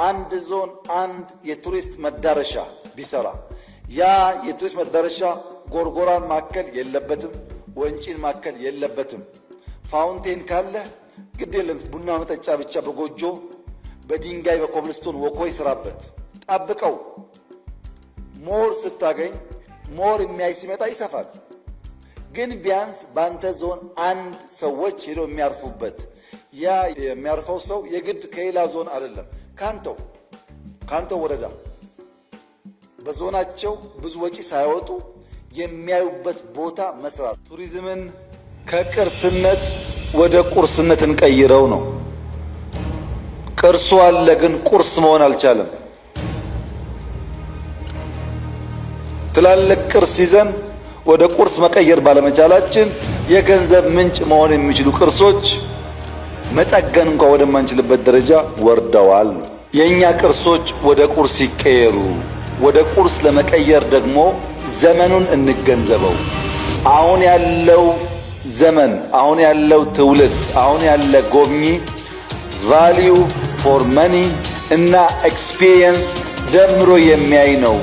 አንድ ዞን አንድ የቱሪስት መዳረሻ ቢሰራ ያ የቱሪስት መዳረሻ ጎርጎራን ማከል የለበትም፣ ወንጪን ማከል የለበትም። ፋውንቴን ካለ ግድ የለም ቡና መጠጫ ብቻ በጎጆ በድንጋይ በኮብልስቶን ወኮይ ስራበት። ጠብቀው ሞር ስታገኝ ሞር የሚያይ ሲመጣ ይሰፋል። ግን ቢያንስ ባንተ ዞን አንድ ሰዎች ሄደው የሚያርፉበት ያ የሚያርፈው ሰው የግድ ከሌላ ዞን አይደለም፣ ካንተው ወረዳ በዞናቸው ብዙ ወጪ ሳይወጡ የሚያዩበት ቦታ መስራት። ቱሪዝምን ከቅርስነት ወደ ቁርስነት እንቀይረው ነው። ቅርሱ አለ ግን ቁርስ መሆን አልቻለም። ትላልቅ ቅርስ ይዘን ወደ ቁርስ መቀየር ባለመቻላችን የገንዘብ ምንጭ መሆን የሚችሉ ቅርሶች መጠገን እንኳን ወደማንችልበት ደረጃ ወርደዋል። የኛ ቅርሶች ወደ ቁርስ ይቀየሩ። ወደ ቁርስ ለመቀየር ደግሞ ዘመኑን እንገንዘበው። አሁን ያለው ዘመን፣ አሁን ያለው ትውልድ፣ አሁን ያለ ጎብኚ ቫልዩ ፎር መኒ እና ኤክስፒሪየንስ ደምሮ የሚያይ ነው።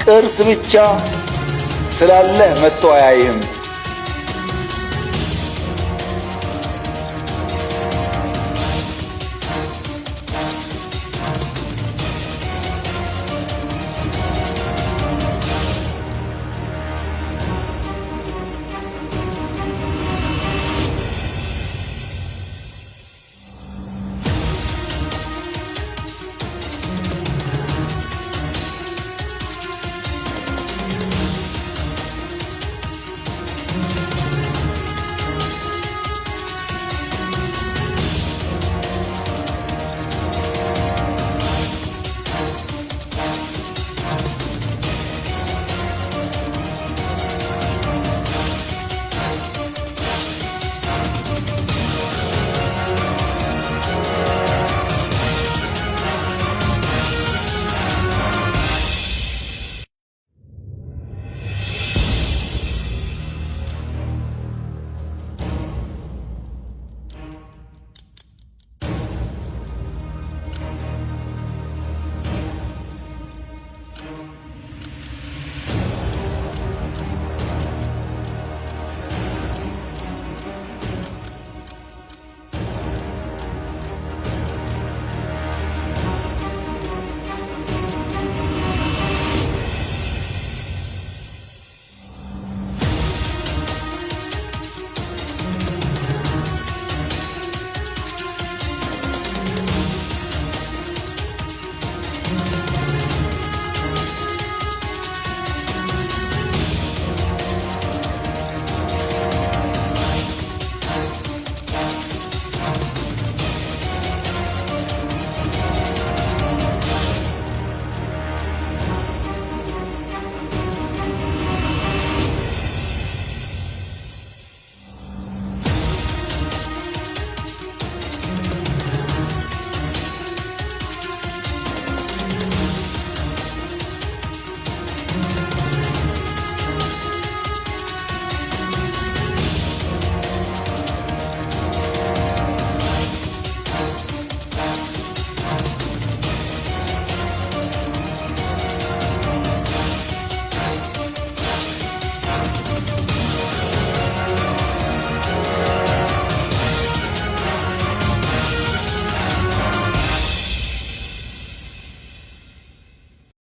ቅርስ ብቻ ስላለህ መጥቶ አያይህም።